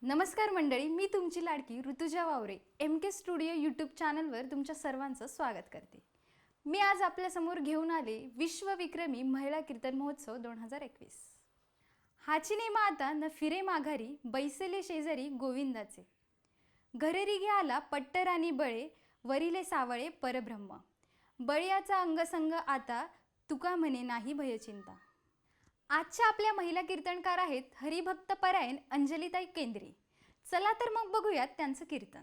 नमस्कार मंडळी, मी तुमची लाडकी ऋतुजा वावरे MK स्टुडिओ यूट्यूब चॅनलवर तुमच्या सर्वांचं स्वागत करते। मी आज आपल्यासमोर घेऊन आले विश्वविक्रमी महिला कीर्तन महोत्सव 2021। हाची नेमा आता न फिरे माघारी बैसले शेजारी गोविंदाचे, घरेरी घे आला पट्टराणी बळे वरिले सावळे परब्रह्म, बळयाचा अंगसंग आता तुका म्हणे नाही भयचिंता। आजच्या आपल्या महिला कीर्तनकार आहेत हरिभक्त परायण अंजलीताई केंद्रे। चला तर मग बघूयात त्यांचं कीर्तन।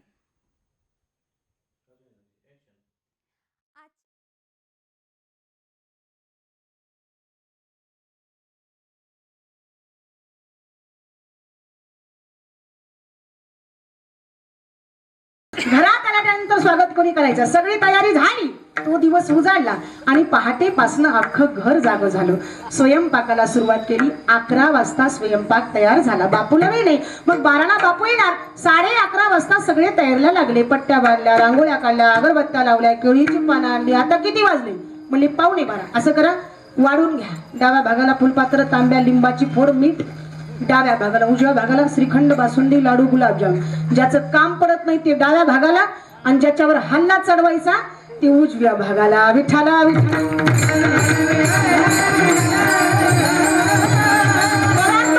घरात आल्यानंतर स्वागत कोणी करायचं, सगळी तयारी झाली, तो दिवस उजाडला आणि पहाटेपासून अख्खं घर जागं झालं। स्वयंपाकाला सुरुवात केली। 11 वाजता स्वयंपाक तयार झाला। बापूला वेळ नाही, मग 12ला बापू येणार। 11:30 वाजता सगळे तयारीला लागले। पट्ट्या बांधल्या, रांगोळ्या काढल्या, अगरबत्त्या लावल्या, केळीची पानं आणली। आता किती वाजले म्हणले 11:15। असं करा, वाढून घ्या। डाव्या भागाला फुलपात्र, तांब्या, लिंबाची फोड, मीठ। डाव्या भागाला, उजव्या भागाला श्रीखंड, बासुंदी, लाडू, गुलाबजाम। ज्याचं काम पडत नाही ते डाव्या भागाला आणि ज्याच्यावर हल्ला चढवायचा ते उजव्या भागाला। विठ्ठला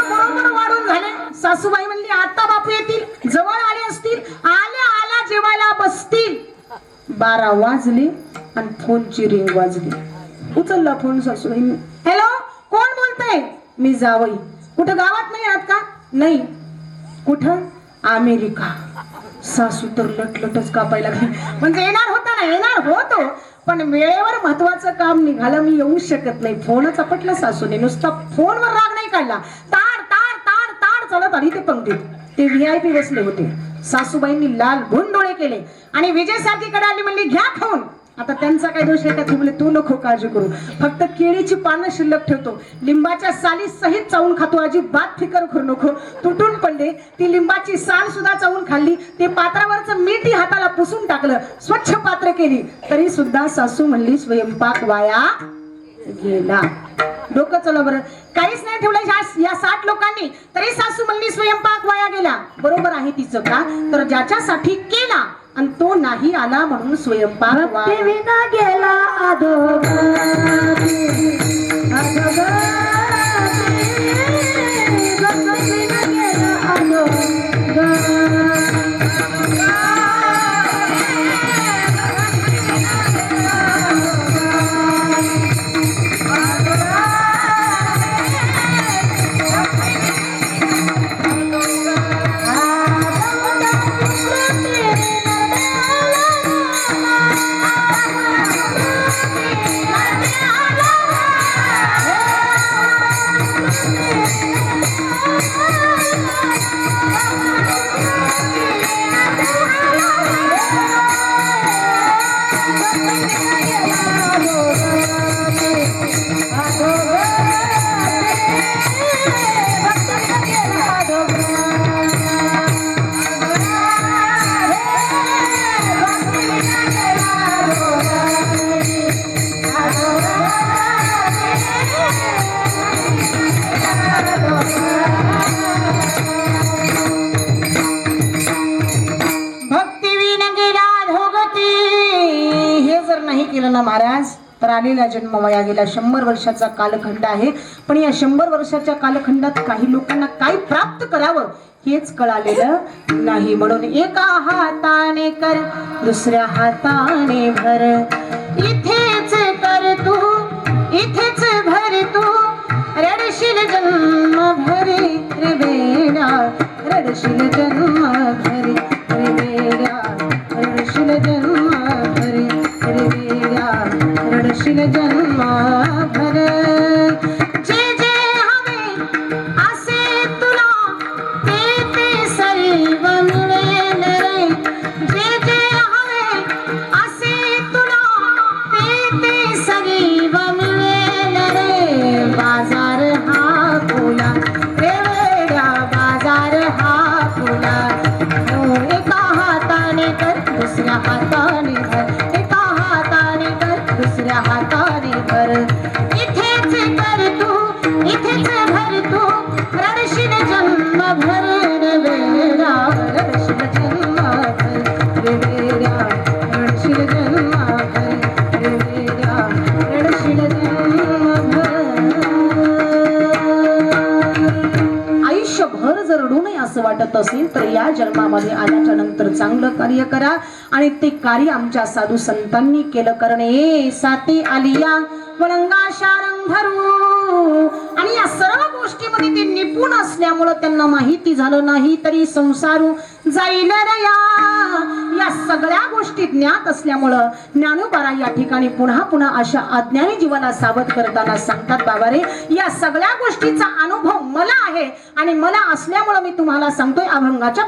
बरोबर वाढून झाले। सासूबाई म्हणली आता बापू येतील, जवळ आले असतील, आल्या आला जेवायला बसतील। 12 वाजले आणि फोनची रिंग वाजली। उचलला फोन सासूबाई। हॅलो, कोण बोलतंय? मी जावई। कुठं गावात नाही आहात का? नाही। कुठं? अमेरिका। सासू तर लटलटच कापायला लागली। म्हणजे येणार होता ना, येणार होतो, पण वेळेवर महत्वाचं काम निघालं, मी येऊ शकत नाही। फोनच आपटला सासूने। नुसता फोनवर राग नाही काढला, ताड ताड ताड ताड चालत आली ते पंक्तीत। ते VIP बसले होते। सासूबाईंनी लाल भून डोळे केले आणि विजय सारखीकडे आली, म्हणली घ्या फोन। आता त्यांचा काय दोष आहे का? तुम्ही तू नको काळजी करू, फक्त केळीची पानं शिल्लक ठेवतो, लिंबाच्या साली सहित चावून खातो, अजिबात फिकर करू नको। तुटून पडले, ती लिंबाची साल सुद्धा चावून खाल्ली। ते पात्रावरचं मीठ हाताला पुसून टाकलं, स्वच्छ पात्र केली, तरी सुद्धा सासू म्हणली स्वयंपाक वाया गेला। डोकं चला बरं, काहीच नाही ठेवलं या 60 लोकांनी, तरी सासू म्हणली स्वयंपाक वाया गेला। बरोबर आहे तिचं का? तर ज्याच्यासाठी केला आणि तो नाही आला म्हणून स्वयंपाक वाया गेला। महाराज तर आलेला जन्म वाया गेला। 100 वर्षाचा कालखंड आहे, पण या 100 वर्षाच्या कालखंडात काही लोकांना काय प्राप्त करावं हेच कळालेलं नाही। म्हणून एका हाताने कर, दुसऱ्या हाताने भर, इथेच कर तू, इथेच भर तू, रडशील जन्म भरी रे बेड्या, रडशील जन्म भरी रे बेड्या, रडशील जन्म भरी रे बेड्या, रडशील जन्म भर। जे जे हवे असे तुला ते ते सर्व मिळेल रे, जे जे हवे असे तुला ते ते सर्व मिळेल रे। बाजार हा खुला रे वेड्या, बाजार हा खुला। एका हाताने कर, दुसऱ्या हाताने भर, एका हाताने कर, दुसऱ्या हाताने भर, इथेच कर तू, इथेच भर तू, रडशील जन्म भर रे। आयुष्यभर जर रडू नये असं वाटत असेल तर या जन्मामध्ये आल्याच्या नंतर चांगलं कार्य करा आणि ते कार्य आमच्या साधू संतांनी केलं. कारण ए साते आलिया वळंगा शारंग धरू आणि या सर्व गोष्टीमध्ये ते निपुण असल्यामुळं त्यांना माहिती झालं नाही तरी संसारू जाईल या सगळ्या गोष्टी ज्ञात असल्यामुळं ज्ञानोबारा या ठिकाणी पुन्हा पुन्हा अशा अज्ञानी जीवाला सावध करताना सांगतात, बाबा रे या सगळ्या गोष्टीचा अनुभव मला आहे आणि मला असल्यामुळं मी तुम्हाला सांगतोय अभंगाच्या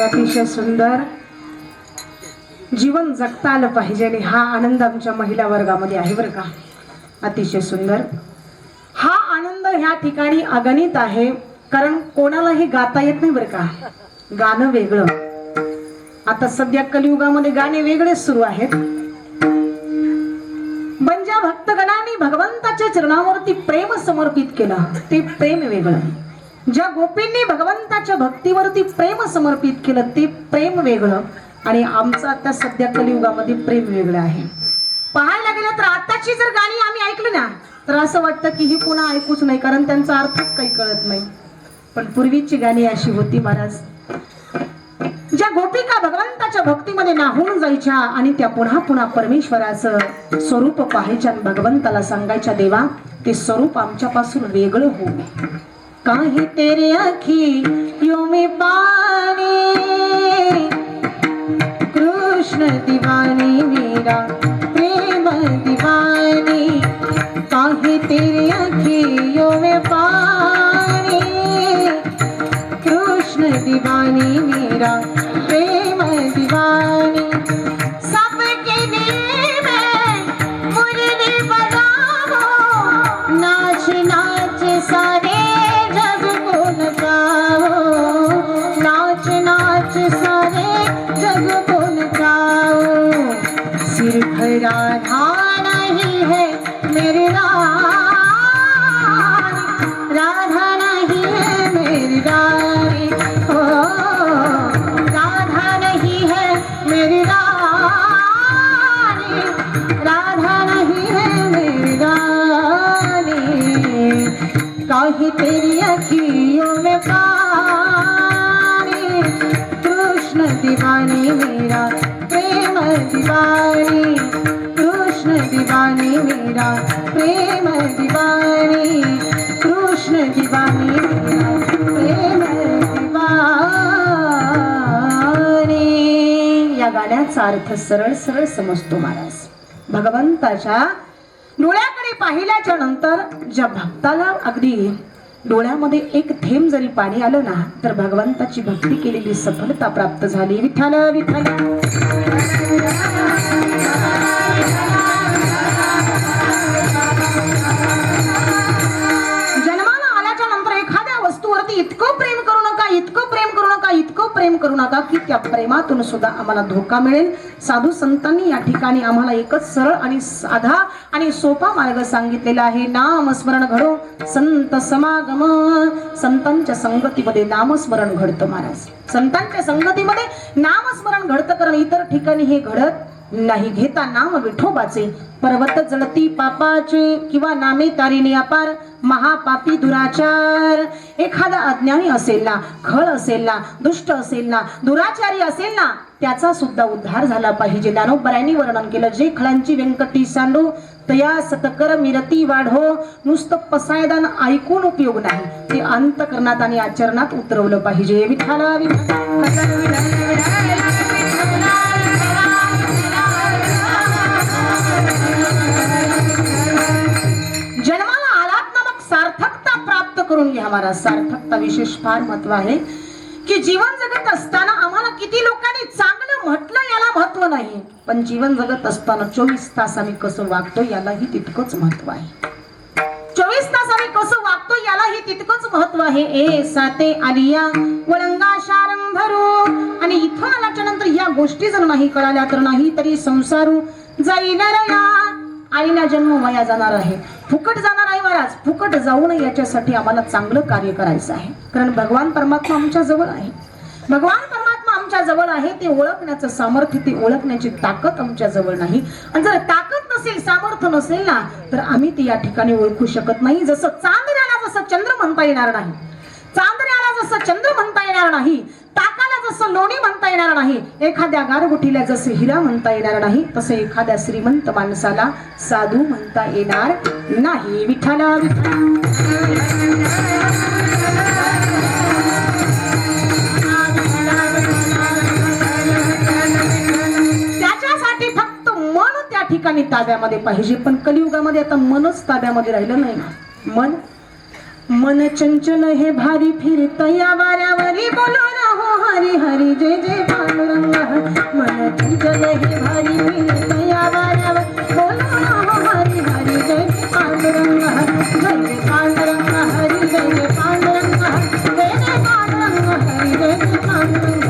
अतिशय सुंदर. जीवन जगता आलं पाहिजे आणि हा आनंद आमच्या महिला वर्गामध्ये आहे बरं का. अतिशय सुंदर. हा आनंद ह्या ठिकाणी अगणित आहे. कारण कोणालाही गाता येत नाही बरं का. गाणं वेगळं. आता सध्या कलियुगामध्ये गाणे वेगळेच सुरू आहेत. पण ज्या भक्तगणांनी भगवंताच्या चरणावरती प्रेम समर्पित केलं ते प्रेम वेगळं. ज्या गोपींनी भगवंताच्या भक्तीवरती प्रेम समर्पित केलं ते प्रेम वेगळं. आणि आमचं आता सध्या कलियुगामध्ये प्रेम वेगळं आहे. पाहायला गेलं तर आताची जर गाणी आम्ही ऐकली ना तर असं वाटतं की ही पुन्हा ऐकूच नाही, कारण त्यांचा अर्थच काही कळत नाही. पण पूर्वीची गाणी अशी होती महाराज. ज्या गोपिका भगवंताच्या भक्तीमध्ये नाहून जायच्या आणि त्या पुन्हा पुन्हा परमेश्वराचं स्वरूप पाहायच्या आणि भगवंताला सांगायच्या, देवा ते स्वरूप आमच्यापासून वेगळं हो. काहे तेरे आँखियों में पानी कृष्ण कृष्ण दीवानी मेरा प्रेम दीवानी, काहे तेरी अखियों में पानी। कृष्ण दीवानी मेरा प्रेम दीवानी, सबके दिल में मुरली बजाओ, नाच नाच सारे जग को नचाओ, नाच नाच सारे जग को नचाओ। सिर भरा नहीं है मेरी राधा नहीं है मेरी रानी, ओ राधा नहीं है मेरी रानी, राधा नहीं है मेरी रानी, काहे तेरी अखियों में पानी। कृष्ण दीवानी मेरा प्रेम दीवानी, कृष्ण दीवानी मेरा प्रेम दीवानी, कृष्ण दीवानी मेरा प्रेम दीवानी। या गाण्याचा अर्थ सरळ सरळ समजतो महाराज। भगवंताच्या डोळ्याकडे पाहिल्याच्या नंतर ज्या भक्ताला अगदी डोळ्यामध्ये एक थेंब जरी पाणी आलं ना, तर भगवंताची भक्ती केलेली सफलता प्राप्त झाली। विठ्ठल विठ्ठल जन्माला आल्याच्या नंतर एखाद्या वस्तूवरती इतकं प्रेम करू नका, इतकं प्रेम करू नका, इतकं प्रेम करू नका की त्या प्रेमातून सुद्धा आम्हाला धोका मिळेल। साधू संतांनी या ठिकाणी आम्हाला एकच सरळ आणि साधा आणि सोपा मार्ग सांगितलेला आहे। नामस्मरण घडो संत समागम, संतांच्या संगतीमध्ये नामस्मरण घडतं महाराज, संतांच्या संगतीमध्ये नामस्मरण घडतं, कारण इतर ठिकाणी हे घडत नाही। घेता नाम विठोबाचे पर्वत जळती पापाचे, किंवा नामे तारिणी अपार महापापी दुराचार। एखादा अज्ञानी असेल ना, खळ असेल ना, दुष्ट असेल ना, दुराचारी असेल ना, त्याचा सुद्धा उद्धार झाला पाहिजे। ज्ञानोबरायांनी वर्णन केलं, जे खळांची व्यंकटी सांडू तया सतकर मिरती वाढो। नुसतं पसायदान ऐकून उपयोग नाही, ते अंतकरणात आणि आचरणात उतरवलं पाहिजे। विठ्ठला जन्माला आलात ना, मग सार्थकता प्राप्त करून घ्या महाराज। सार्थकता विशेष फार महत्व आहे की जीवन जगत असताना आम्हाला किती लोकांनी चांगलं म्हटलं याला महत्व नाही, पण जीवन जगत असताना 24 तास आम्ही कसं वागतो यालाही तितकंच महत्व आहे। 24 तास आम्ही कसं वागतो यालाही तितकंच महत्व आहे। ए साते आलिया वळंगा शारंभरू, आणि इथं आल्याच्या नंतर या गोष्टी जर नाही कळाल्या तर नाही तरी संसारू जाईल रया। आईला जन्म वाया जाणार आहे, फुकट जाणार आहे महाराज। फुकट जाऊ नये याच्यासाठी आम्हाला चांगलं कार्य करायचं आहे, कारण भगवान परमात्मा आमच्या जवळ आहे। भगवान परमात्मा आमच्या जवळ आहे, ते ओळखण्याचं सामर्थ्य, ते ओळखण्याची ताकद आमच्या जवळ नाही। आणि जर ताकद नसेल, सामर्थ्य नसेल ना, तर आम्ही ते या ठिकाणी ओळखू शकत नाही। जसं चांदण्याला जसं चंद्र म्हणता येणार नाही, चांदण्याला जसं चंद्र म्हणता येणार नाही, ताकाला जसं लोणी म्हणता येणार नाही, एखाद्या गारगुटीला जसं हिरा म्हणता येणार नाही, तसं एखाद्या श्रीमंत माणसाला साधू म्हणता येणार नाही। विठ्ठला त्याच्यासाठी फक्त मन त्या ठिकाणी ताब्यामध्ये पाहिजे, पण कलियुगामध्ये आता मनच ताब्यामध्ये राहिलं नाही ना। मन चंचल हे भारी फिरत या वाऱ्यावरी, बोलो ना हो हरी हरी जय जय पांडुरंग। मन चंचल हे भारी फिरत या वाऱ्यावर, बोलो ना हो हरी हरी जय जय पांडुरंग, जय जय पांडुरंग हरी जय जय पांडुरंग, जय जय पांडुरंग हरी जय जय पांडुरंग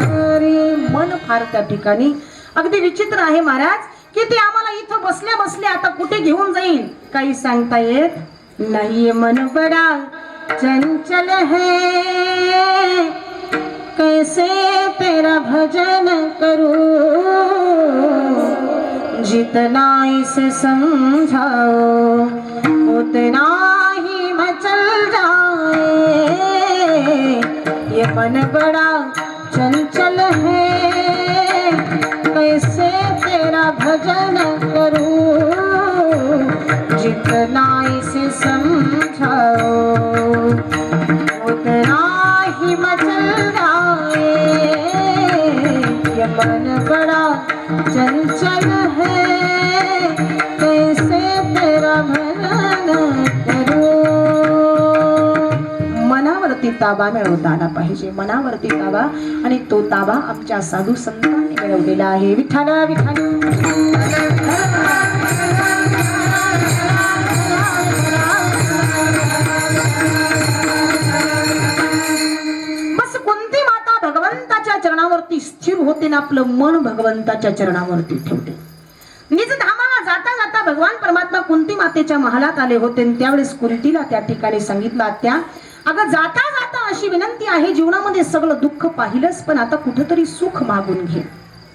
हरी। मन फार त्या ठिकाणी अगदी विचित्र आहे महाराज, की ते आम्हाला इथं बसल्या बसल्या आता कुठे घेऊन जाईल काही सांगता येत नहीं। मन बड़ा चंचल है, कैसे तेरा भजन करूं, जितना इसे समझाओ उतना ही मचल जाए। ये मन बड़ा चंचल है, कैसे तेरा भजन करूं, जितना इसे समझाओ उतना ही मचल जाए। ये मन बड़ा चंचल है, कैसे तेरा भला करू. मनावरती ताबा मिळवता आला पाहिजे, मनावरती ताबा, आणि तो ताबा आमच्या साधू संतांनी मिळवलेला आहे. विठ्ठल विठ्ठल. बस कोणती माता भगवंताच्या चरणावरती स्थिर होते ना, आपलं मन भगवंताच्या चरणावरती ठेवते. निज धामाला जाता जाता भगवान परमात्मा कुंती मातेच्या महालात आले होते, आणि त्यावेळेस कुंतीला त्या ठिकाणी सांगितलं, आत्या अगं जाता जाता अशी विनंती आहे, जीवनामध्ये सगळं दुःख पाहिलंच, पण आता कुठेतरी सुख मागून घे.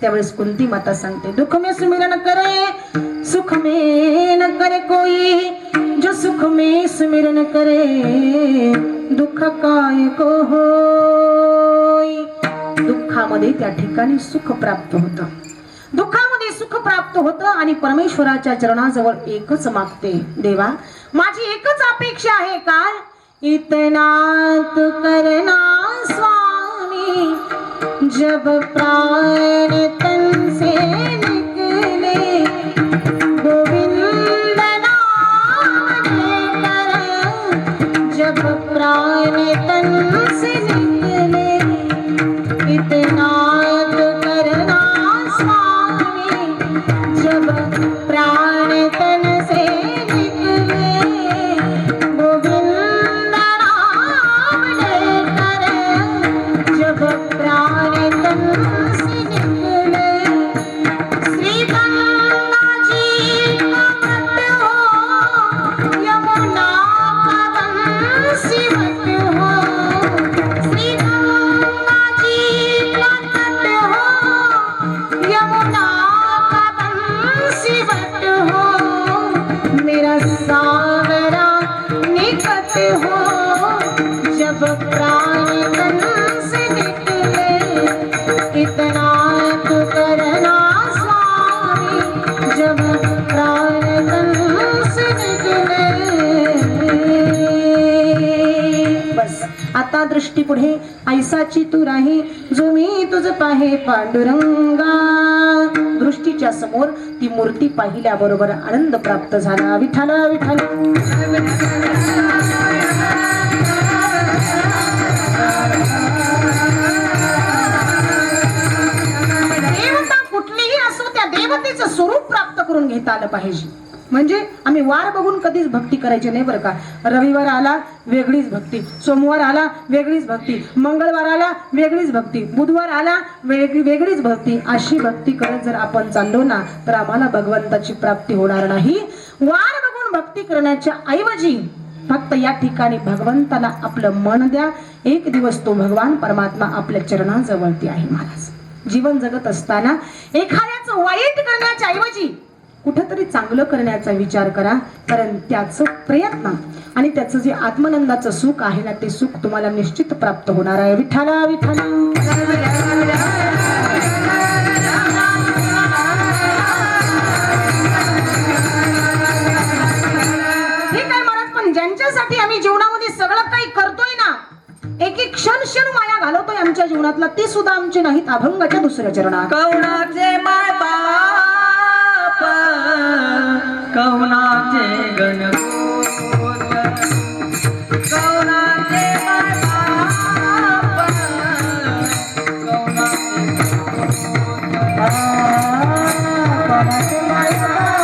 त्यावेळेस कुंती माता सांगते, दुःख में सुमिरन करे सुख में न करे कोई, जो सुख में सुमिरन करे दुःख काय को होई. दुःखामध्ये त्या ठिकाणी सुख प्राप्त होतं, दुःखामध्ये सुख प्राप्त होतं, आणि परमेश्वराच्या चरणाजवळ एकच मागते, देवा माझी एकच अपेक्षा आहे, काय इतना तू करना स्वामी, जब प्राण तन से निकले गोविंद नाम लेकर, जब प्राण तन से निकले इतना तू करना स्वामी, जब प्राण तन से निकले गोविंद नाम लेकर, जब प्राण तन से निकले. श्री गंगा जी का तट हो, यमुना का बंसी वट हो, श्री गंगा जी का तट हो, यमुना का बंसी वट हो, मेरा सावरा निकट हो, जब प्राण तन से निकले इतना तो करना स्वामी, जब प्राण तन से निकले. बस आता दृष्टी पुढे ऐसाची तू राही, जो मी तुझ पाहे पांडुरंगा. दृष्टीच्या समोर ती मूर्ती पाहिल्याबरोबर आनंद प्राप्त झाला. विठ्ठल विठ्ठल. देवता कुठलीही असो, त्या देवतेचं स्वरूप प्राप्त करून घेता आलं पाहिजे. म्हणजे आम्ही वार बघून कधीच भक्ती करायची नाही बरं का. रविवार आला वेगळीच भक्ती, सोमवार आला वेगळीच भक्ती, मंगळवार आला वेगळीच भक्ती, बुधवार आला वेगळीच भक्ती. अशी भक्ती करत जर आपण चाललो ना, तर आम्हाला भगवंताची प्राप्ती होणार नाही. वार बघून भक्ती करण्याच्या ऐवजी फक्त या ठिकाणी भगवंताला आपलं मन द्या. एक दिवस तो भगवान परमात्मा आपल्या चरणाजवळती आहे. महाराज जीवन जगत असताना एखाद्याचं वाईट करण्याच्या ऐवजी कुठेतरी चांगलं करण्याचा विचार करा, कारण त्याचं प्रयत्न आणि त्याचं जे आत्मानंदाचं सुख आहे ना, ते सुख तुम्हाला निश्चित प्राप्त होणार आहे. विठ्ठल विठ्ठल. ठीक आहे महाराज, पण ज्यांच्यासाठी आम्ही जीवनामध्ये सगळं काही करतोय ना, एक एक क्षण वाया घालवतोय आमच्या जीवनातला, ती सुद्धा आमचे नाहीत अभंगाच्या दुसऱ्या चरणात. कवनाचे माय बाप, कवनाचे गणगोत, कवनाचे माय बाप, कवनाचे माय बाप,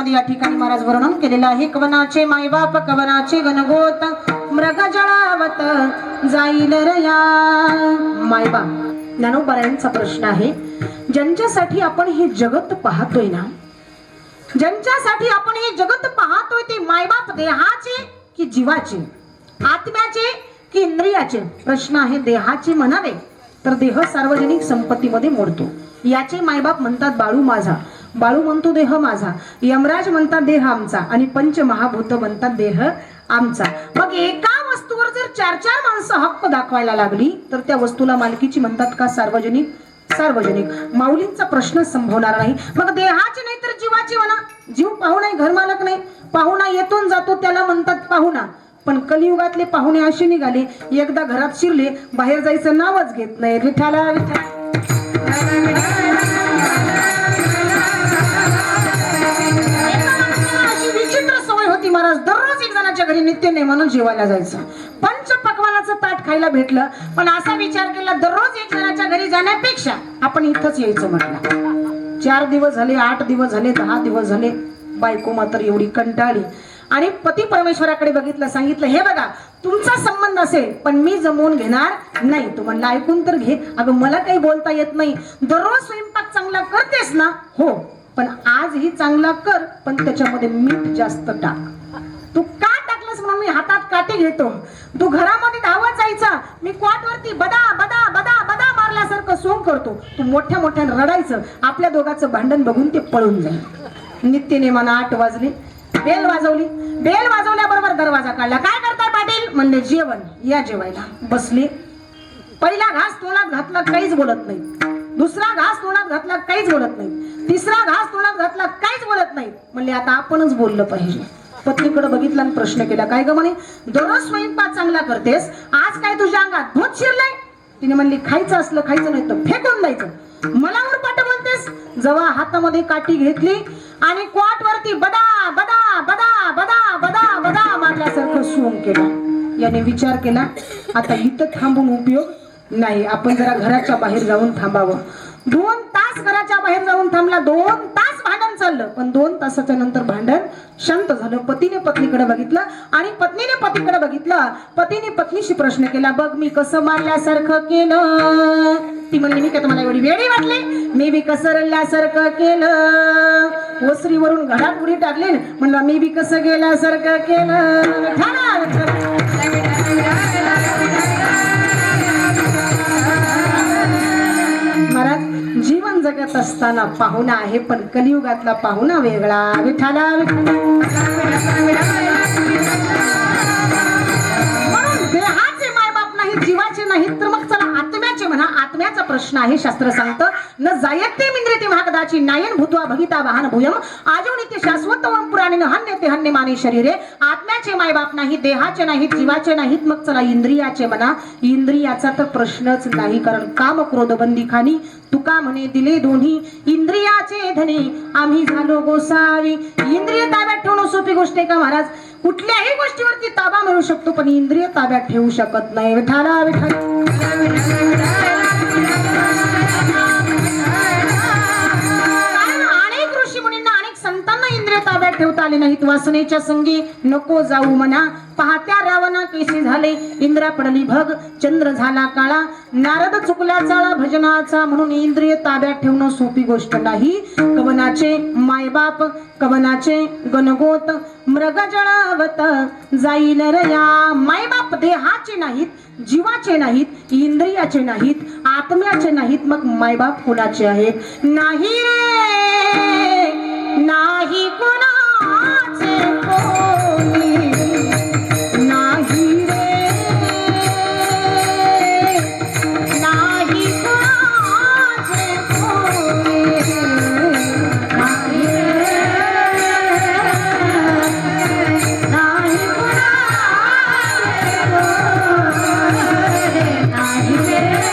मध्ये या ठिकाणी महाराज वर्णन केलेलं आहे. कवनाचे मायबाप कवनाचे गणगोत मृग जळावत जाईल रया. मायबाप ज्ञानोबारायांचा प्रश्न आहे, ज्यांच्यासाठी आपण हे जगत पाहतोय ना, ज्यांच्यासाठी आपण हे जगत पाहतोय ते मायबाप देहाचे की जीवाचे, आत्म्याचे की इंद्रियाचे? प्रश्न आहे. देहाचे म्हणावे तर देह सार्वजनिक संपत्तीमध्ये मोडतो. याचे मायबाप म्हणतात बाळू माझा, बाळू म्हणतो देह माझा, यमराज म्हणतात देह आमचा आणि पंचमहाभूत म्हणतात देह आमचा. मग एका वस्तूवर जर चार चार माणसं हक्क दाखवायला लागली तर त्या वस्तूला मालकीची म्हणतात का सार्वजनिक? सार्वजनिक. माऊलींचा प्रश्न संभवणार नाही. मग देहाचे नाही तर जीवाचे म्हणा. जीव पाहुणा, घरमालक नाही. पाहुणा येतून जातो त्याला म्हणतात पाहुणा. पण कलियुगातले पाहुणे असे निघाले, एकदा घरात शिरले बाहेर जायचं नावच घेत नाही. विठाला अशी विचित्र सवय होती महाराज. दररोज एक जणाच्या घरी नित्य नेमानं जेवायला जायचं. पंच पक्वानाचं ताट खायला भेटलं, पण असा विचार केला दररोज एक जणाच्या घरी जाण्यापेक्षा आपण इथंच यायचं म्हटलं. 4 दिवस झाले, 8 दिवस झाले, 10 दिवस झाले. बायको मात्र एवढी कंटाळली आणि पती परमेश्वराकडे बघितलं, सांगितलं हे बघा तुमचा संबंध असेल पण मी जमवून घेणार नाही. तू म्हणला ऐकून तर घे. अगं मला काही बोलता येत नाही. दररोज स्वयंपाक चांगला करतेस ना? हो, पण आजही चांगला कर, पण त्याच्यामध्ये मीठ जास्त टाक. तू का टाकलंस म्हणून मी हातात काटे घेतो. तू घरामध्ये धावत जायचा, मी क्वाटवरती बदा बदा बदा बदा मारल्यासारखं सोंग करतो. तू मोठ्या मोठ्यानं रडायचं. आपल्या दोघांचं भांडण बघून ते पळून जाईल. नित्य नेमानं 8 वाजले, बेल वाजवली. बेल वाजवल्याबरोबर दरवाजा काढला. काय करताय पाटील? म्हणले जेवण. या जेवायला. बसले. पहिला घास तोंडात घातला, काहीच बोलत नाही. दुसरा घास तोंडात घातला, काहीच बोलत नाही. तिसरा घास तोंडात घातला, काहीच बोलत नाही. म्हणले आता आपणच बोललं पाहिजे. पत्नीकडे बघितला आणि प्रश्न केला, काय ग म्हणे? दररोज स्वयंपाक चांगला करतेस, आज काय तुझ्या अंगात भूत शिरलंय? तिने म्हणली खायचं असलं खायचं नाही तर फेकून द्यायचं. मला उरपाट बोलतेस? जेव्हा हातामध्ये काठी घेतली आणि क्वाट वरती बदा बदा बदा बदा बदा बदा मारल्यासारखं सोंग केला. याने विचार केला आता इथं थांबून उपयोग नाही, आपण जरा घराच्या बाहेर जाऊन थांबावं. 2 तास घराच्या बाहेर जाऊन थांबला. 2 तास भांडण चाललं, पण 2 तासाच्या नंतर भांडण शांत झालं. पतीने पत्नीकडे बघितलं आणि पत्नीने पतीकडे बघितलं. पतीने पत्नीशी प्रश्न केला, बघ मी कसं मारल्यासारखं केलं? ती म्हणली मी काय तुम्हाला एवढी वेळी वाटली? मी बी कसं रडल्यासारखं केलं. ओसरीवरून घरात उडी टाकली. म्हणलं मी बी कसं गेल्यासारखं केलं. महाराज जीवन जगत असताना पाहुणा आहे, पण कलियुगातला पाहुणा वेगळा. विठाला म्हणून देहाचे मायबाप नाही, जीवाचे नाहीत तर मग चला आत्म्याचे म्हणा. आत्म्याचा प्रश्न आहे. शास्त्र सांगतं न जायते मिंद्रिते महागदाची नायन भूत्वा भगिता वाहन भूयम आजोनिते शाश्वत वम पुराणे हन्यते हन्य माने शरीरे. आत्म्याचे मायबाप नाही, देहाचे नाहीत, जीवाचे नाहीत, मग चला इंद्रियाचे म्हणा. इंद्रियाचा तर प्रश्नच नाही, कारण काम क्रोध बंदी खानी तुका म्हणे दिले दोन्ही इंद्रियाचे धनी आम्ही झालो गोसावी. इंद्रिय ताब्यात ठेवणं सोपी गोष्ट आहे का महाराज? कुठल्याही गोष्टीवरती ताबा मिळू शकतो, पण इंद्रिय ताब्यात ठेवू शकत नाही. विठाला अनेक ऋषी मुनींना अनेक संतांना इंद्रिय ताब्यात ठेवता आले नाहीत. वासनेच्या संगी नको जाऊ म्हणा. पाहत्या रावणा केसी झाले, इंद्रा पडली भग, चंद्र झाला काळा, नारद चुकला चाळा भजनाचा. म्हणून इंद्रिय ताब्यात ठेवणं सोपी गोष्ट नाही. कवनाचे मायबाप कवनाचे गणगोत मृग जळावत जाईल रया. मायबाप देहाचे नाहीत, जीवाचे नाहीत, इंद्रियाचे नाहीत, आत्म्याचे नाहीत, मग मायबाप कुणाचे आहेत? नाही रे नाही कुणाचे कोणी. नाही रे नाही कुणाचे कोणी. नाही रे नाही कुणाचे कोणी. नाही रे नाही कुणाचे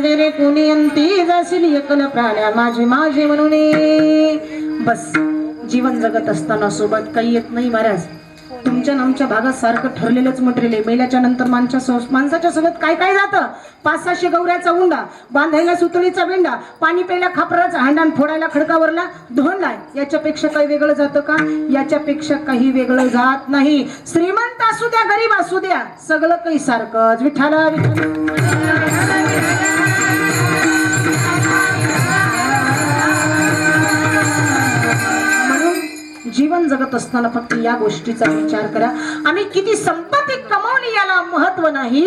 नसवे रे कोणी अंती जाशील एकल प्राण्या माझे माझे म्हणून. बस जीवन जगत असताना सोबत काही येत नाही महाराज. तुमच्या आमच्या भागात सारखं ठरलेलंच मटेरियल आहे. मेल्याच्या नंतर माणसाच्या सोबत काय काय जातं. 500-600 गवऱ्याचा उंडा, बांधायला सुतळीचा बिंडा, पाणी प्यायला खापराचा हांडा, फोडायला खडकावरला धोंडा. याच्यापेक्षा काही वेगळं जातं का? याच्यापेक्षा काही वेगळं जात नाही. श्रीमंत असू द्या गरीब असू द्या सगळं काही सारखंच. विठ्ठला जीवन जगत असताना फक्त या गोष्टीचा विचार करा. आम्ही किती संपत्ती कमावली याला महत्व नाही.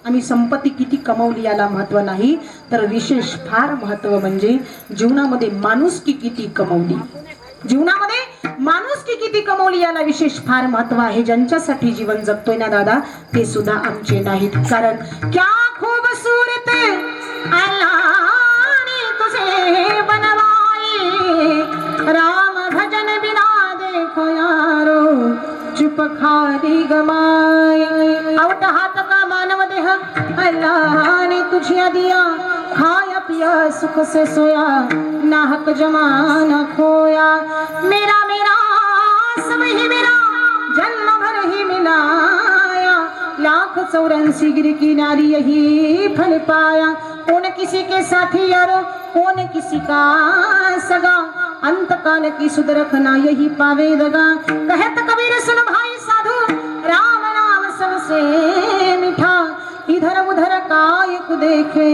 आम्ही संपत्ती किती कमावली याला महत्व नाही, तर विशेष फार महत्व म्हणजे जीवनामध्ये माणुसकी किती कमावली. जीवनामध्ये माणुसकी किती कमावली याला विशेष फार महत्व आहे. ज्यांच्यासाठी जीवन जगतोय ना दादा ते सुद्धा आमचे नाहीत. कारण क्या खूबसूरत अल्लाहने तुझे बनवाई, राम भजन बिना देखो यारो चुप खाली गमाई. आवट हात का मानव देह अल्लाह तुझिया दिया, खाया पिया सुख से सोया नाहक जमाना खोया. मेरा मेरा सब ही मेरा जन्म भर ही मिलाया, 184 गिर की नारी यही फल पाया. कौन किसी के साथी यारो कौन किसी का सगा, अंत काल की सुध रखना यही पावे दगा. कहत कबीर सुन भाई साधु राम नाम सबसे मीठा, इधर उधर काय को देखे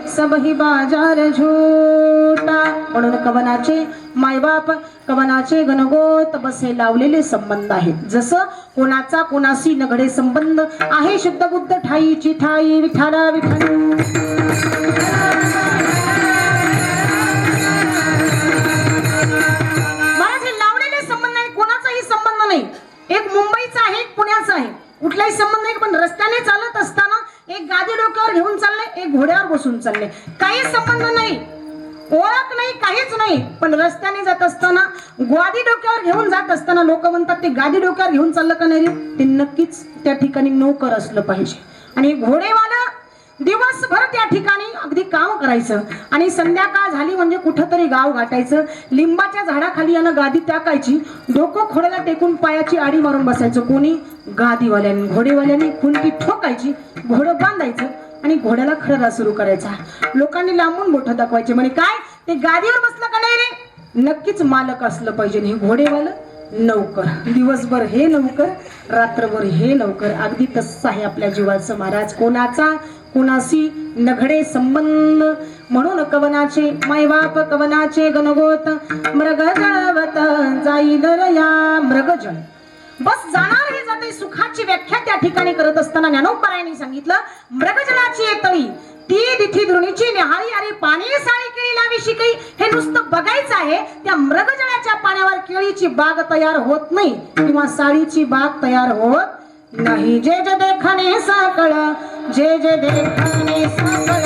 सब ही बाजार झूठा. म्हणून कवनाचे मायबाप कवनाचे गणगोत बसे लावलेले संबंध आहेत. जसं कोणाचा कोणाशी नगडे संबंध आहे शुद्ध बुद्ध ठाईची ठाई. विठाला विठ्ठल एक मुंबईचा आहे एक पुण्याचा आहे. कुठलाही संबंध नाही. पण रस्त्याने चालत असताना एक गादी डोक्यावर घेऊन चालले एक घोड्यावर बसून चालले. काही संबंध नाही ओळख नाही काहीच नाही. पण रस्त्याने जात असताना गादी डोक्यावर घेऊन जात असताना लोक म्हणतात ते गादी डोक्यावर घेऊन चाललं का नाही रे. ते नक्कीच त्या ठिकाणी नोकर असलं पाहिजे. आणि घोडेवाला दिवसभर त्या ठिकाणी अगदी काम करायचं आणि संध्याकाळ झाली म्हणजे कुठंतरी गाव गाठायचं. लिंबाच्या झाडाखाली यानं गादी टाकायची, डोकं खोड्याला टेकून पायाची आडी मारून बसायचं. कोणी? गादीवाल्याने. घोडेवाल्याने खुंटी ठोकायची, घोडं बांधायचं आणि घोड्याला खरडा सुरू करायचा. लोकांनी लांबून बोटं दाखवायचे म्हणे काय ते गादीवर बसलं का नाही रे. नक्कीच मालक असलं पाहिजे. हे घोडेवालं नौकर. दिवसभर हे नौकर रात्रभर हे नौकर. अगदी तसं आहे आपल्या जीवाचं महाराज. कोणाचा कोणाशी नघडे संबंध. म्हणून कवनाचे मायबाप कवनाचे गणगोत मृग जळवत जाईल या मृगजळ. बस जाणार हे जाते. सुखाची व्याख्या त्या ठिकाणी करत असताना ज्ञानोबरायांनी सांगितलं मृगजळाची तळी ती दिठी धृणीची निहाळी अरे पाणी साळी केळी लावी शिकई. हे नुसतं बघायचं आहे. त्या मृगजळाच्या पाण्यावर केळीची बाग तयार होत नाही किंवा साळीची बाग तयार होत नाही. जे जे देखणे साकळ जे जे देखणे साकळ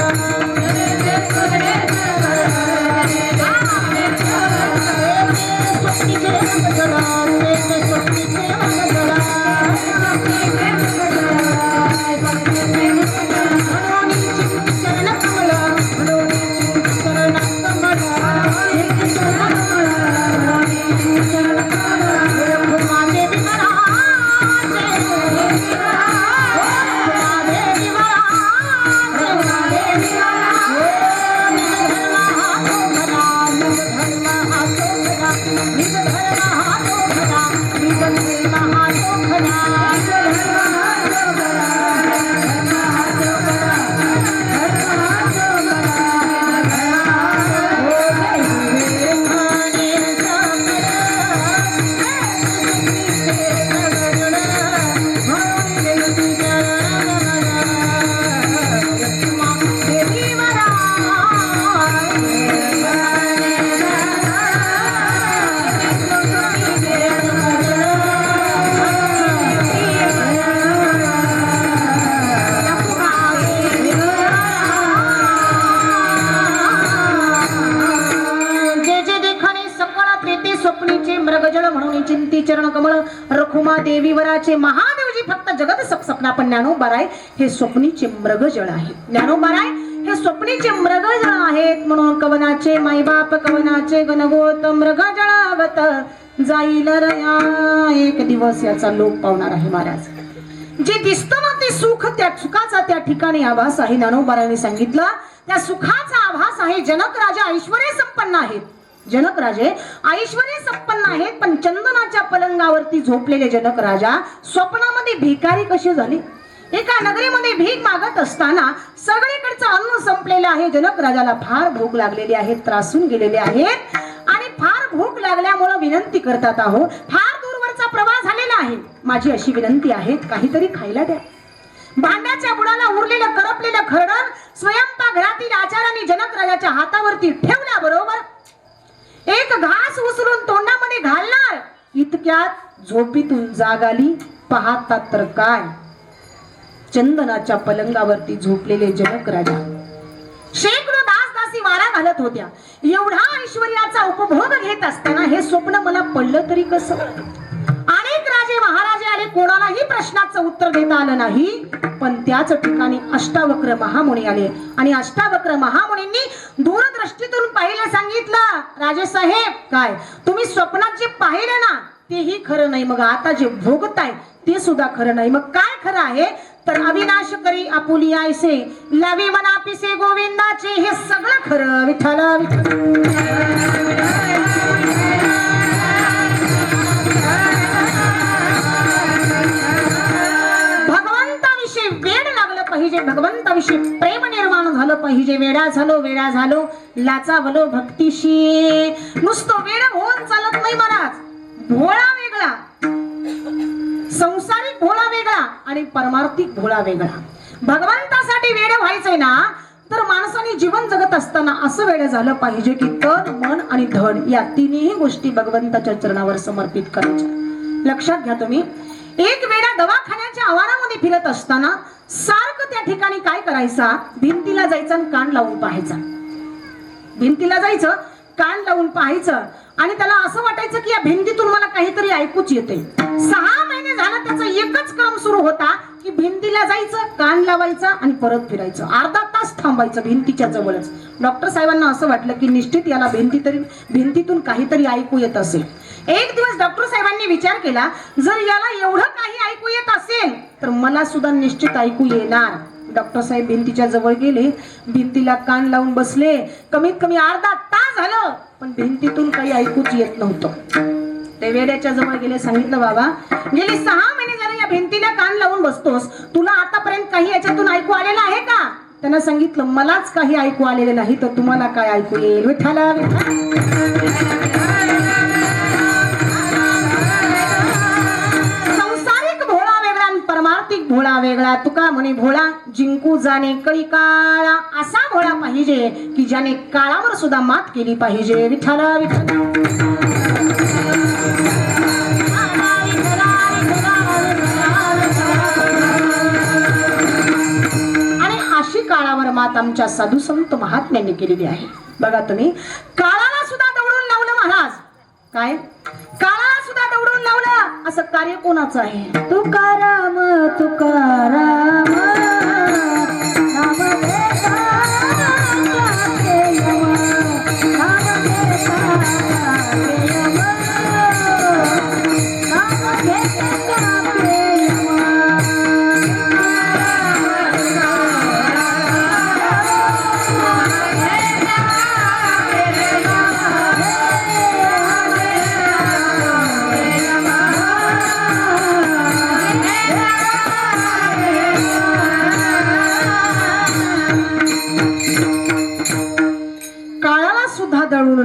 चरण कमळ रखुमा देवी वराचे महादेवजी फक्त जगत सपना. पण ज्ञानोबाराय हे स्वप्नीचे मृगजळ आहे. ज्ञानोबाराय हे स्वप्नीचे मृगजळ आहेत म्हणून कवनाचे माईबाप कवनाचे गणगोत मृगजळावत जाईल रया. एक दिवस याचा लोप पावणार आहे महाराज. जे दिसतं ना ते सुख, त्या सुखाचा त्या ठिकाणी आभास आहे. ज्ञानोबारांनी सांगितलं त्या सुखाचा आभास आहे. जनक राजा ऐश्वर्य संपन्न आहेत. जनक राजे ऐश्वर्य संपन्न आहेत, पण चंदनाच्या पलंगावरती झोपलेले जनक राजा स्वप्नामध्ये भिकारी कसे झाले. एका नगरीमध्ये भीक मागत असताना सगळीकडचं अन्न संपलेलं आहे. जनक राजाला फार भूक लागलेली आहे, त्रासून गेलेले आहेत आणि फार भूक लागल्यामुळे विनंती करतात, आहो फार दूरवरचा प्रवास झालेला आहे, माझी अशी विनंती आहे काहीतरी खायला द्या. भांड्याच्या बुडाला उरलेलं करपलेलं खरडण स्वयंपाकघरातील आचाराने जनक राजाच्या हातावरती ठेवल्याबरोबर एक घास उचलून तोंडामध्ये घालणार इतक्यात झोपीतून जाग आली. पाहतात तर काय, चंदनाच्या पलंगावरती झोपलेले जनक राजा. शेकडो दासी वारा घालत होत्या. एवढा ऐश्वर्याचा उपभोग घेत असताना हे स्वप्न मला पडलं तरी कसं. अनेक राजे महाराजे आले, कोणालाही प्रश्नाचं उत्तर देता आलं नाही. पण त्याच ठिकाणी अष्टावक्र महामुनी आले आणि अष्टावक्र महामुनींनी दूरदृष्टीतून पाहिलं. सांगितलं, राजे साहेब काय तुम्ही स्वप्नात जे पाहिलं ना तेही खरं नाही, मग आता जे भोगताय ते सुद्धा खरं नाही. मग काय खरं आहे तर अविनाश करी आपुली आयसे लावी मनापिसे गोविंदाचे हे सगळं खरं. विठ्ठला भगवंताविषयी वेड लागलं पाहिजे, भगवंताविषयी प्रेम निर्माण झालं पाहिजे. वेडा झालो लाचावलो भक्तीशी. नुसतं वेड होऊन चालत नाही महाराज. भोळा वेगळा, संसारिक भोळा वेगळा आणि परमार्थिक भोळा वेगळा. भगवंतासाठी वेड व्हायचंय ना तर माणसाने जीवन जगत असताना असं वेड झालं पाहिजे की तन मन आणि धन या तिन्ही गोष्टी भगवंताच्या चरणावर समर्पित करायच्या. लक्षात घ्या तुम्ही, एक वेळा दवाखान्याच्या आवारामध्ये फिरत असताना सारखं त्या ठिकाणी काय करायचा, भिंतीला जायचं आणि कान लावून पाहायचा. भिंतीला जायचं, कान लावून पाहायचं आणि त्याला असं वाटायचं की या भिंतीतून मला काहीतरी ऐकूच येते. 6 महिने झालं त्याचा एकच क्रम सुरू होता की भिंतीला जायचं, कान लावायचं आणि परत फिरायचं. अर्धा तास थांबायचं भिंतीच्या जवळच. डॉक्टर साहेबांना असं वाटलं की निश्चित याला भिंतीतून काहीतरी ऐकू येत असेल. एक दिवस डॉक्टर साहेबांनी विचार केला, जर याला एवढं काही ऐकू येत असेल तर मला सुद्धा निश्चित ऐकू येणार. डॉक्टर साहेब भिंतीच्या जवळ गेले, भिंतीला कान लावून बसले. कमीत कमी अर्धा तास झालं पण भिंतीतून काही ऐकूच येत नव्हतं. ते वेड्याच्या जवळ गेले, सांगितलं, बाबा गेली 6 महिने झाले या भिंतीला कान लावून बसतोस, तुला आतापर्यंत काही याच्यातून ऐकू आलेलं आहे का. त्यांना सांगितलं, मलाच काही ऐकू आलेलं नाही तर तुम्हाला काय ऐकू येईल. विठ्ठला संसारिक भोळा वेगळा आणि परमार्थिक भोळा वेगळा. तुका म्हणे भोळा जिंकू जाणे कळी काळा. असा भोळा पाहिजे की ज्याने काळावर सुद्धा मात केली पाहिजे. विठ्ठला आणि अशी काळावर मात आमच्या साधू संत महात्म्यांनी केलेली आहे. बघा तुम्ही, काळाला सुद्धा दौडून लावलं महाराज. काय काळाला सुद्धा दौडून लावलं असं कार्य कोणाचं आहे. तुकाराम तुकाराम नाम घेता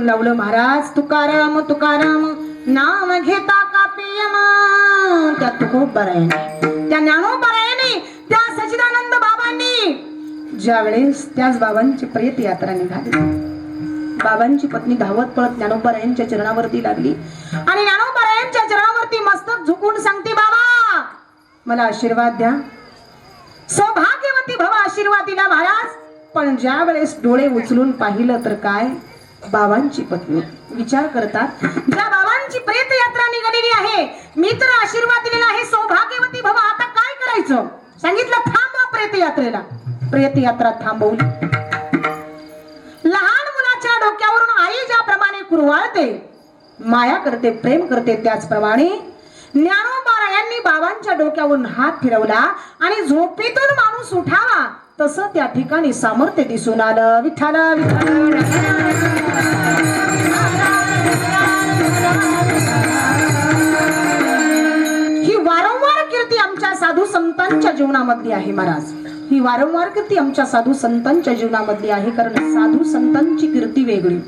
लावलं महाराज. तुकाराम तुकाराम नाम घेता कापियम. त्या तुकोबरायाने, त्या ज्ञानोबरायाने, त्या सच्चिदानंद बाबांनी ज्या वेळेस त्याच बाबांची प्रेत यात्रा निघाली, बाबांची पत्नी धावत पळत ज्ञानोबरायांच्या चरणावरती लागली आणि ज्ञानोबरायांच्या चरणावरती मस्तक झुकून सांगते, बाबा मला आशीर्वाद द्या, सौभाग्यवती भव. आशीर्वाद दिला महाराज. पण ज्या वेळेस डोळे उचलून पाहिलं तर काय, बाबांची पत्नी. विचार करतात, ज्या बाबांची प्रेत यात्रा निघालेली आहे, मी तर आशीर्वाद दिलेला आहे सौभाग्यवती भव, आता काय करायचं. सांगितलं थांबवा प्रेत यात्रेला. प्रेत यात्रा थांबवली. कुरवाळते, माया करते, प्रेम करते. त्याचप्रमाणे ज्ञानोबारायांनी बाबांच्या डोक्यावरून हात फिरवला आणि झोपेतून माणूस उठावा तसं त्या ठिकाणी सामर्थ्य दिसून आलं. विठ्ठल ही वारंवार कीर्ती आमच्या साधू संतांच्या जीवनामध्ये आहे महाराज. ही वारंवार कीर्ती आमच्या साधू संतांच्या जीवनामध्ये आहे. कारण साधू संतांची कीर्ती वेगळी,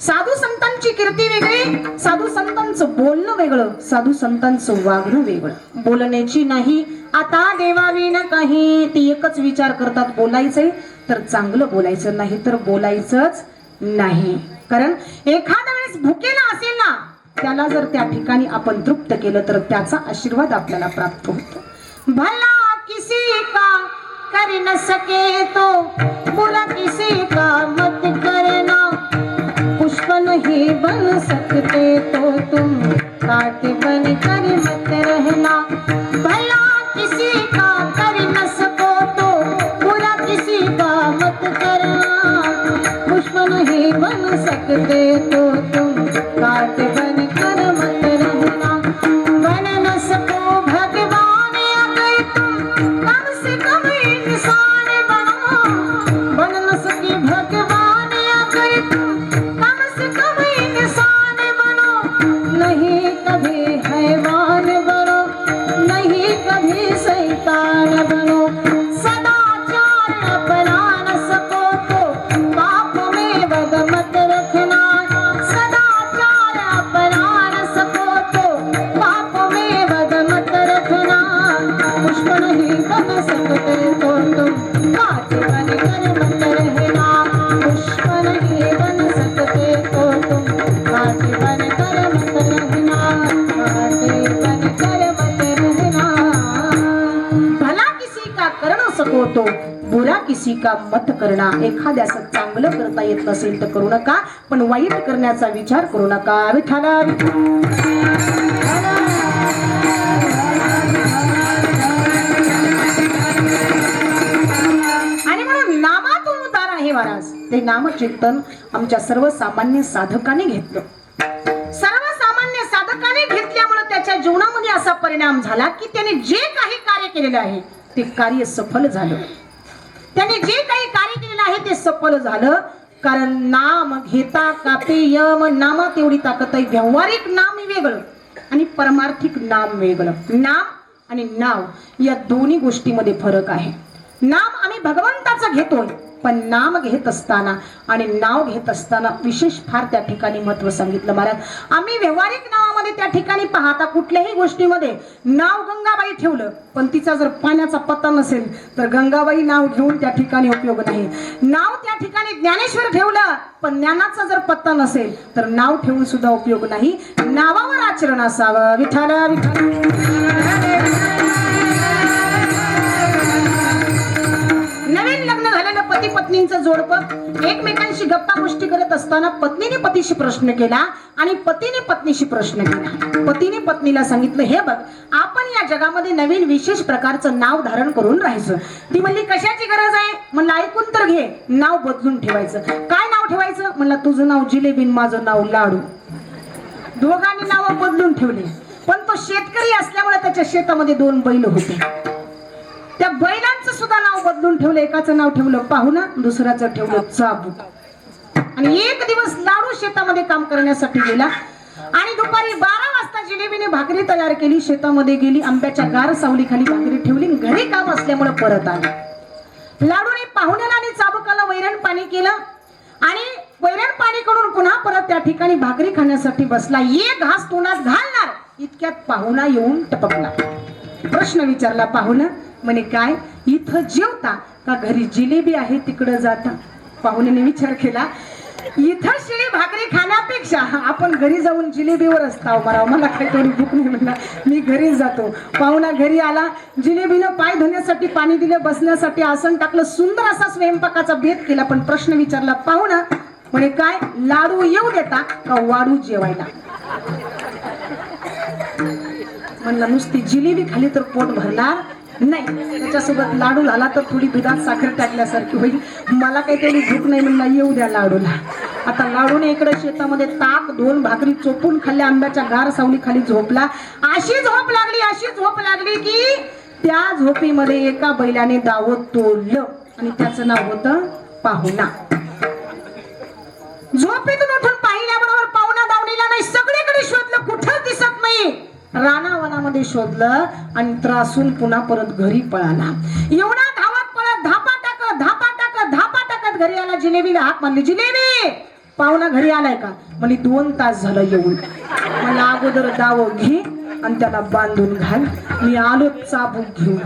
साधू संतांची कीर्ती वेगळी, साधू संतांचं बोलणं वेगळं, साधू संतांचं वागणं वेगळं. बोलण्याची नाही आता देवाविन काही, ती एकच विचार करतात, बोलायचंय तर चांगलं बोलायचं, नाही तर बोलायचंच नाही. कारण एखाद्या वेळेस भुकेला असेल ना, त्याला जर त्या ठिकाणी आपण तृप्त केलं तर त्याचा आशीर्वाद आपल्याला प्राप्त होतो. भला किसी का कर न सके तो बुरा किसी का मत करना, पुष्प नहीं बन सकते तो तुम काट बन कर मत रहना. भला किसी का कर न सको तो बुरा किसी का मत करना, पुष्प नहीं बन सकते तो तुम काट बन कर मत रहना. बन न सको भगवान अगर तुम कम से कम इंसान बनो, बन न सके भगवान अगर तुम कम से कम इंसान बनो. नहीं कभी हैवान बनो, नहीं कभी शैतान बनो. सदाचार अपना न सको तो पाप में वद मत रखना. सदाचार अपना न सको तो पाप में वद मत रखना. पुष्प नहीं बन सकते तो तुम काट बन कर मत रहना. पुष्प नहीं बन सकते तो तुम काट बन कर मत रहना. काट बन कर मत रहना. भला किसी का कर न सको तो बुरा किसी का मत करना. एखाद्याचं चांगलं करता येत नसेल तर करू नका, पण वाईट करण्याचा विचार करू नका. विठ्ठला आणि म्हणून नामातून उद्धार आहे महाराज. ते नामचिंतन आमच्या सर्वसामान्य साधकाने घेतलं. सर्वसामान्य साधकाने घेतल्यामुळे त्याच्या जीवनामध्ये असा परिणाम झाला की त्याने जे काही कार्य केलेलं आहे ते कार्य सफल झालं. त्याने जे काही कार्य केलेलं आहे ते सफल झालं. कारण नाम घेता कापे यम, नामात एवढी ताकद आहे. व्यावहारिक नाम वेगळं आणि परमार्थिक नाम वेगळं. नाम आणि नाव या दोन्ही गोष्टीमध्ये फरक आहे. नाम आम्ही भगवंताचं घेतोय, पण नाम घेत असताना आणि नाव घेत असताना विशेष फार त्या ठिकाणी महत्व सांगितलं महाराज. आम्ही व्यावहारिक नावामध्ये त्या ठिकाणी पाहता कुठल्याही गोष्टीमध्ये नाव गंगाबाई ठेवलं, पण तिचा जर पाण्याचा पत्ता नसेल तर गंगाबाई नाव घेऊन त्या ठिकाणी उपयोग नाही. नाव त्या ठिकाणी ज्ञानेश्वर ठेवलं, पण ज्ञानाचा जर पत्ता नसेल तर नाव ठेवून सुद्धा उपयोग नाही. नावावर आचरण असावं. विठ्ठल नवीन लग्न झालेलं पती पत्नींचं जोडपं एकमेकांशी गप्पा गोष्टी करत असताना पत्नीने पतीशी प्रश्न केला आणि पतीने पत्नीशी प्रश्न केला. पतीने पत्नीला सांगितलं, हे बघ, आपण या जगामध्ये नवीन विशेष प्रकारचं नाव धारण करून राहायचं. ती म्हणली, कशाची गरज आहे? म्हणलं, ऐकून तर घे, नाव बदलून ठेवायचं. काय नाव ठेवायचं? म्हणलं, तुझं नाव जिलेबी, माझं नाव लाडू. दोघांनी नाव बदलून ठेवले, पण तो शेतकरी असल्यामुळे त्याच्या शेतामध्ये 2 बैल होते. त्या बैलांचं सुद्धा नाव बदलून ठेवलं. एकाचं नाव ठेवलं पाहुणा, दुसऱ्याचं ठेवलं चाबूक. आणि एक दिवस लाडू शेतामध्ये काम करण्यासाठी गेला आणि दुपारी 12 वाजता जिलेबीने भाकरी तयार केली. शेतामध्ये गेली, आंब्याच्या गार सावलीखाली भाकरी ठेवली, घरी काम असल्यामुळे परत आला. लाडूने पाहुण्याला आणि चाबुकाला वैरण पाणी केलं आणि वैरण पाणी करून पुन्हा परत त्या ठिकाणी भाकरी खाण्यासाठी बसला. एक घास तोंडात घालणार इतक्यात पाहुणा येऊन टपकला. प्रश्न विचारला पाहुणा. म्हणे, काय इथं जेवता का घरी जिलेबी आहे तिकडं जाता? पाहुण्याने विचार केला, इथं शिळी भाकरी खाण्यापेक्षा आपण घरी जाऊन जिलेबीवर असता मराव. मला काही थोडी भूक नाही. म्हणला, मी घरी जातो. पाहुणा घरी आला, जिलेबीनं पाय धुण्यासाठी पाणी दिलं, बसण्यासाठी आसन टाकलं, सुंदर असा स्वयंपाकाचा भेद केला. पण प्रश्न विचारला पाहुणा. म्हणे, काय लाडू येऊ देता का वाडू जेवायला? म्हणला, नुसती जिलेबी खाली तर पोट भरणार नाही, त्याच्यासोबत लाडू झाला तर थोडी दुधात साखर टाकल्यासारखी होईल. मला काही तेवढी भूक नाही. म्हणला, येऊ द्या लाडूला. आता लाडूने इकडे शेतामध्ये ताक 2 भाकरी चोपून खाल्ल्या, आंब्याच्या गार सावली खाली झोपला. अशी झोप लागली की त्या झोपीमध्ये एका बैलाने दावत तोडलं आणि त्याचं नाव होतं पाहुणा. झोपेतून उठून पाहिल्याबरोबर पाहुणा दावणीला नाही, सगळीकडे शोधलं, कुठंच दिसत नाही. रानावनामध्ये शोधलं आणि त्रासून पुन्हा परत घरी पळाला. एवढा धावत पळत धापा टाकत घरी आला. जिलेबीला हाक मारली, जिलेबी पाहुणा घरी आलाय का? म्हणजे 2 तास झालं येऊन. मला अगोदर दाव घे आणि त्याला बांधून घाल, मी आलो चाबूक घेऊन.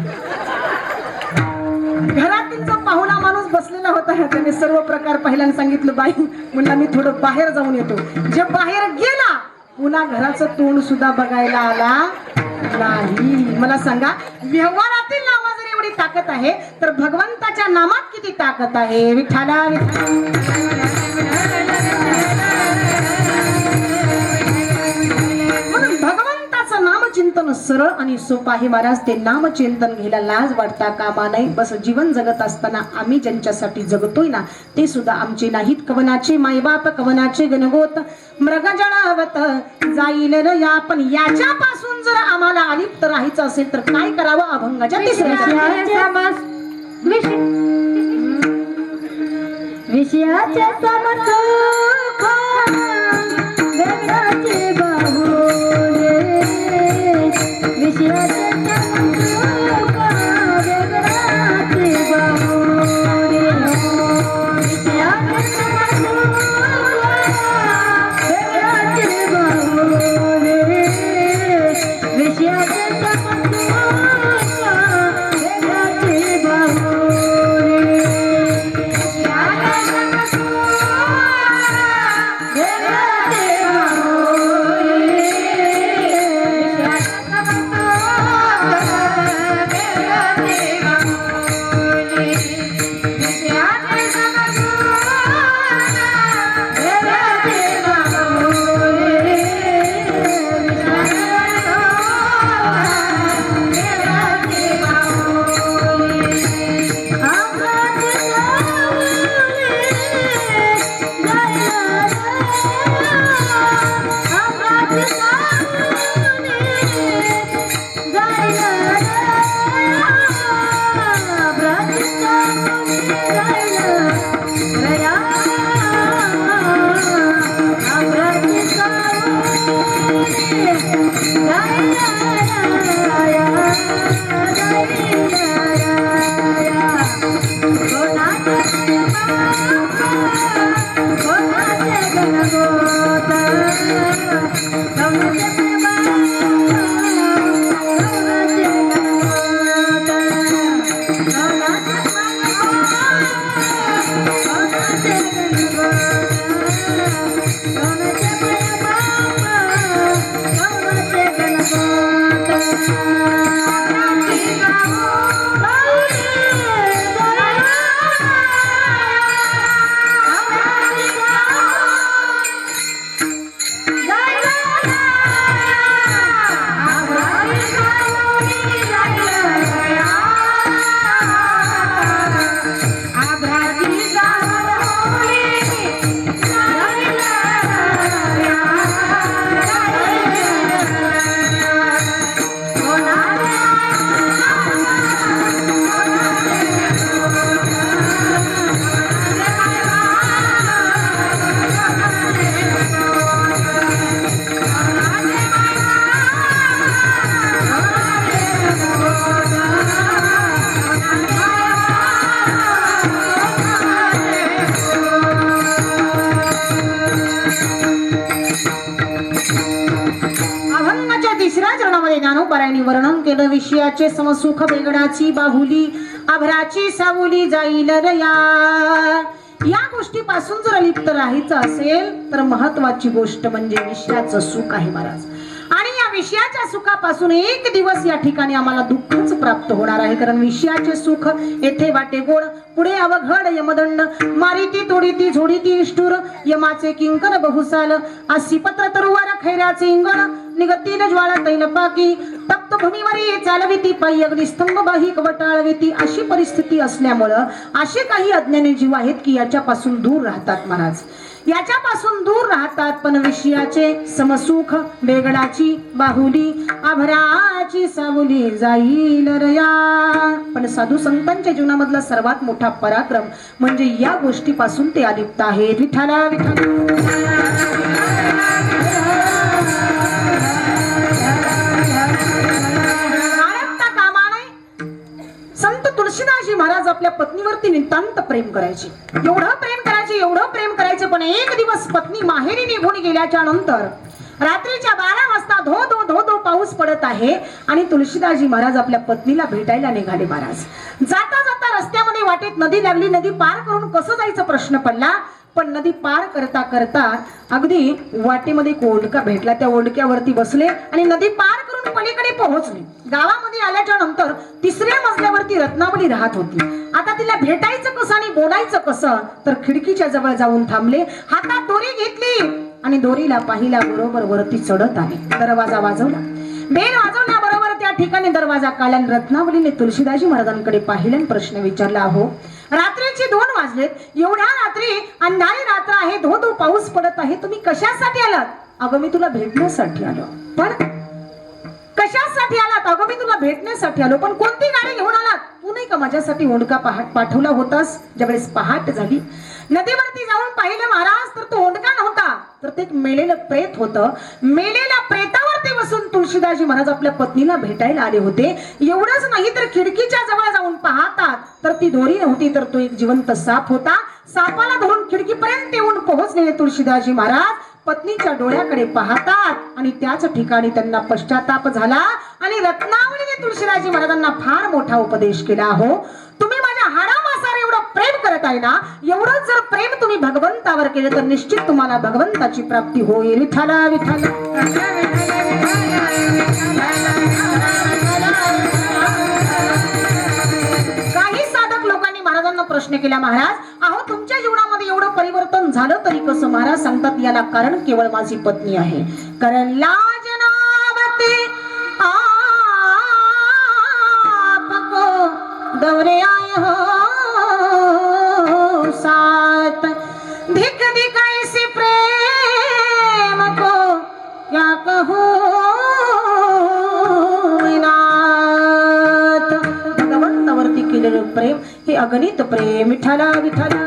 घरातील जो पाहुणा माणूस बसलेला होता त्याने सर्व प्रकार पहिल्यांदा सांगितलं. बाई म्हणला मी थोडं बाहेर जाऊन येतो. जे बाहेर गेला पुन्हा घराचं तोंड सुद्धा बघायला आला नाही. मला सांगा, व्यवहारातील नामा जर एवढी ताकद आहे तर भगवंताच्या नामात किती ताकद आहे. विठ्ठला म्हणून भगवंताचं नामचिंतन सरळ आणि सोपं आहे महाराज. ते नामचिंतन घ्यायला लाज वाटता कामा नाही. बस जीवन जगत असताना आम्ही ज्यांच्यासाठी जगतोय ना ते सुद्धा आमचे नाहीत. कवनाचे मायबाप कवनाचे गणगोत मृग जळावत जाईल या. पण याच्यापासून जर आम्हाला अलिप्त राहायचं असेल तर काय करावं. अभंगाच्या विषयाच्या समसुख वेगळाचे बाहुले, विषयाचे समसुख वेगळाचे बाहुले, विषयाचे समसुख वेगळाचे बाहुले, विषयाचे समसुख वेगळाचे बाहुले. ज्ञानोबारायांनी वर्णन केलं. विषयाचे समसुख वेगळाची बाहुली आभराची सावली जाईल रया. या गोष्टीपासून जर अलिप्त राहायचं असेल तर महत्वाची गोष्ट म्हणजे विषयाचं सुख आहे महाराज. आणि या विषयाच्या सुखापासून एक दिवस या ठिकाणी आम्हाला दुःखच प्राप्त होणार आहे. कारण विषयाचे सुख येथे वाटे गोड, पुढे अवघड यमदंड, मारिती तोडीती झोडीती इष्टूर, यमाचे किंकर बहुसाल, असी पत्र तरुवार खैराचे इंगळ, निगतील ज्वाळा तैल पाकी, तप्त भूमीवरी चालविती पायी अगदी स्तंभ बाही कवटाळविती अशी परिस्थिती असल्यामुळं असे काही अज्ञानी जीव आहेत की याच्यापासून दूर राहतात महाराज. याच्यापासून दूर राहतात पण विषयाचे समसुख बेगडाची बाहुली आभराची सावली जाईल रया. पण साधू संतांच्या जीवनामधला सर्वात मोठा पराक्रम म्हणजे या गोष्टीपासून ते अलिप्त आहेत. विठ्ठला आळपता कामा नये. संत तुलसीदासजी महाराज आपल्या पत्नीवरती नितांत प्रेम करायचे. एवढं प्रेम करायचे, एवढं प्रेम करायचे. पण एक दिवस पत्नी माहेरी निघून गेल्याच्या नंतर रात्रीच्या 12 वाजता धो धो धो धो पाऊस पडत आहे आणि तुलसीदासजी महाराज आपल्या पत्नीला भेटायला निघाले. महाराज जाता जाता रस्त्यामध्ये वाटेत नदी लागली. नदी पार करून कसं जायचा प्रश्न पडला. पण नदी पार करता करता अगदी वाटेमध्ये एक ओंडका भेटला. त्या ओंडक्यावरती बसले आणि नदी पार करून पलीकडे पोहोचले. गावामध्ये आल्याच्या नंतर 3ऱ्या मजल्यावरती रत्नावली राहत होती. आता तिला भेटायचं कसं आणि बोलायचं कसं तर खिडकीच्या जवळ जाऊन थांबले. हातात दोरी घेतली आणि दोरीला पाहिला बरोबर वरती चढत आले. दरवाजा वाजवला. बेल वाजवल्याबरोबर त्या ठिकाणी दरवाजा काढला. रत्नावलीने तुलसीदासजी महाराजांकडे पाहिला आणि प्रश्न विचारला, अहो रात्रीचे 2 वाजलेत, एवढ्या रात्री अंधारी रात्र आहे, धो धो पाऊस पडत आहे, तुम्ही कशासाठी आलात. अगं मी तुला भेटण्यासाठी आलो. पण कशासाठी आलात. अगं मी तुला भेटण्यासाठी आलो. पण कोणती गाडी घेऊन आलात. तू नाही का माझ्यासाठी ओंडका पाठवला होतास. ज्यावेळेस पहाट झाली नदीवरती जाऊन पाहिलं महाराज तर तो ओंडका नव्हता तर ते एक मेलेलं प्रेत होतं. मेलेल्या प्रेतावरती बसून तुळशीदासजी महाराज आपल्या पत्नीला भेटायला आले होते. एवढंच नाही तर खिडकीच्या जवळ जाऊन पाहतात तर ती दोरी नव्हती तर तो एक जिवंत साप होता. सापाला धरून खिडकीपर्यंत येऊन पोहोचलेले तुळशीदासजी महाराज पत्नीच्या डोळ्याकडे पाहतात आणि त्याच ठिकाणी त्यांना पश्चाताप झाला आणि रत्नावलीने तुळशीदासजी महाराजांना फार मोठा उपदेश केला. हो तुम्ही माझ्या हाडामासार एवढं प्रेम करत आहे ना, एवढं जर प्रेम तुम्ही भगवंतावर केलं तर निश्चित तुम्हाला भगवंताची प्राप्ती होईल. विठ्ठला विठ्ठला काही साधक लोकांनी महाराजांना प्रश्न केला, महाराज अहो तुमच्या जीवनामध्ये एवढं परिवर्तन झालं तरी कसं. महाराज सांगतात याला कारण केवळ माझी पत्नी आहे. कारण लाज नावते आपको दौरे आए हो साथ धिक धिक ऐसे प्रेम को क्या कहूं नाथ. भगवंतावरती केलेलं प्रेम हे अगणित प्रेम. विठ्ठला विठ्ठला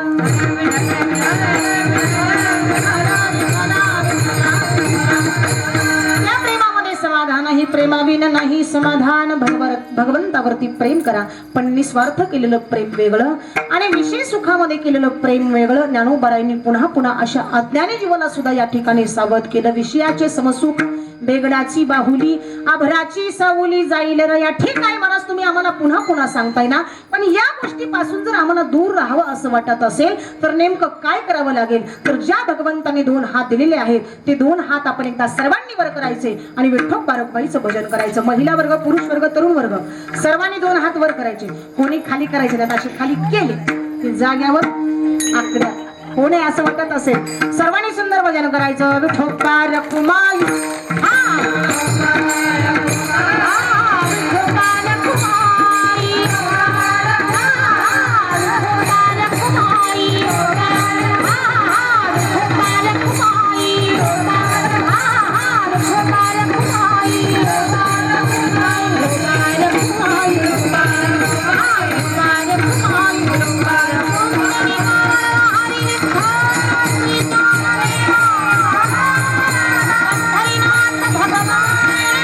समाधान आहे. प्रेमाविन नाही समाधान. भगवंतावरती प्रेम करा पण निस्वार्थ केलेलं प्रेम वेगळं आणि विशेष सुखामध्ये केलेलं प्रेम वेगळं. ज्ञानोबारायांनी पुन्हा पुन्हा अशा अज्ञानी जीवनाला सुद्धा या ठिकाणी सावध केलं. विषयाचे समसुख बेगडाची बाहुली आभराची सावली जाईल या. ठीक आहे महाराज तुम्ही आम्हाला पुन्हा पुन्हा सांगताय ना, पण या गोष्टीपासून जर आम्हाला दूर राहावं असं वाटत असेल तर नेमकं काय करावं लागेल. तर ज्या भगवंताने 2 हात दिलेले आहेत ते 2 हात आपण एकदा सर्वांनी वर करायचे आणि विठ्ठल बारकबाईचं भजन करायचं. महिला वर्ग पुरुष वर्ग तरुण वर्ग सर्वांनी 2 हात वर करायचे. कोणी खाली करायचे नाही. असे खाली केले जाग्यावर आकड्या कोणी असं वाटत असेल सर्वांनी सुंदर भजन करायचं. विठ्ठल बारकबाई भगवान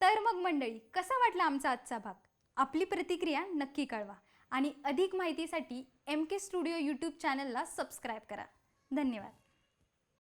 तर मग मंडळी, कसा वाटला आमचा आजचा भाग? आपली प्रतिक्रिया नक्की कळवा आणि अधिक माहितीसाठी MK स्टुडिओ यूट्यूब चॅनलला सबस्क्राईब करा. धन्यवाद.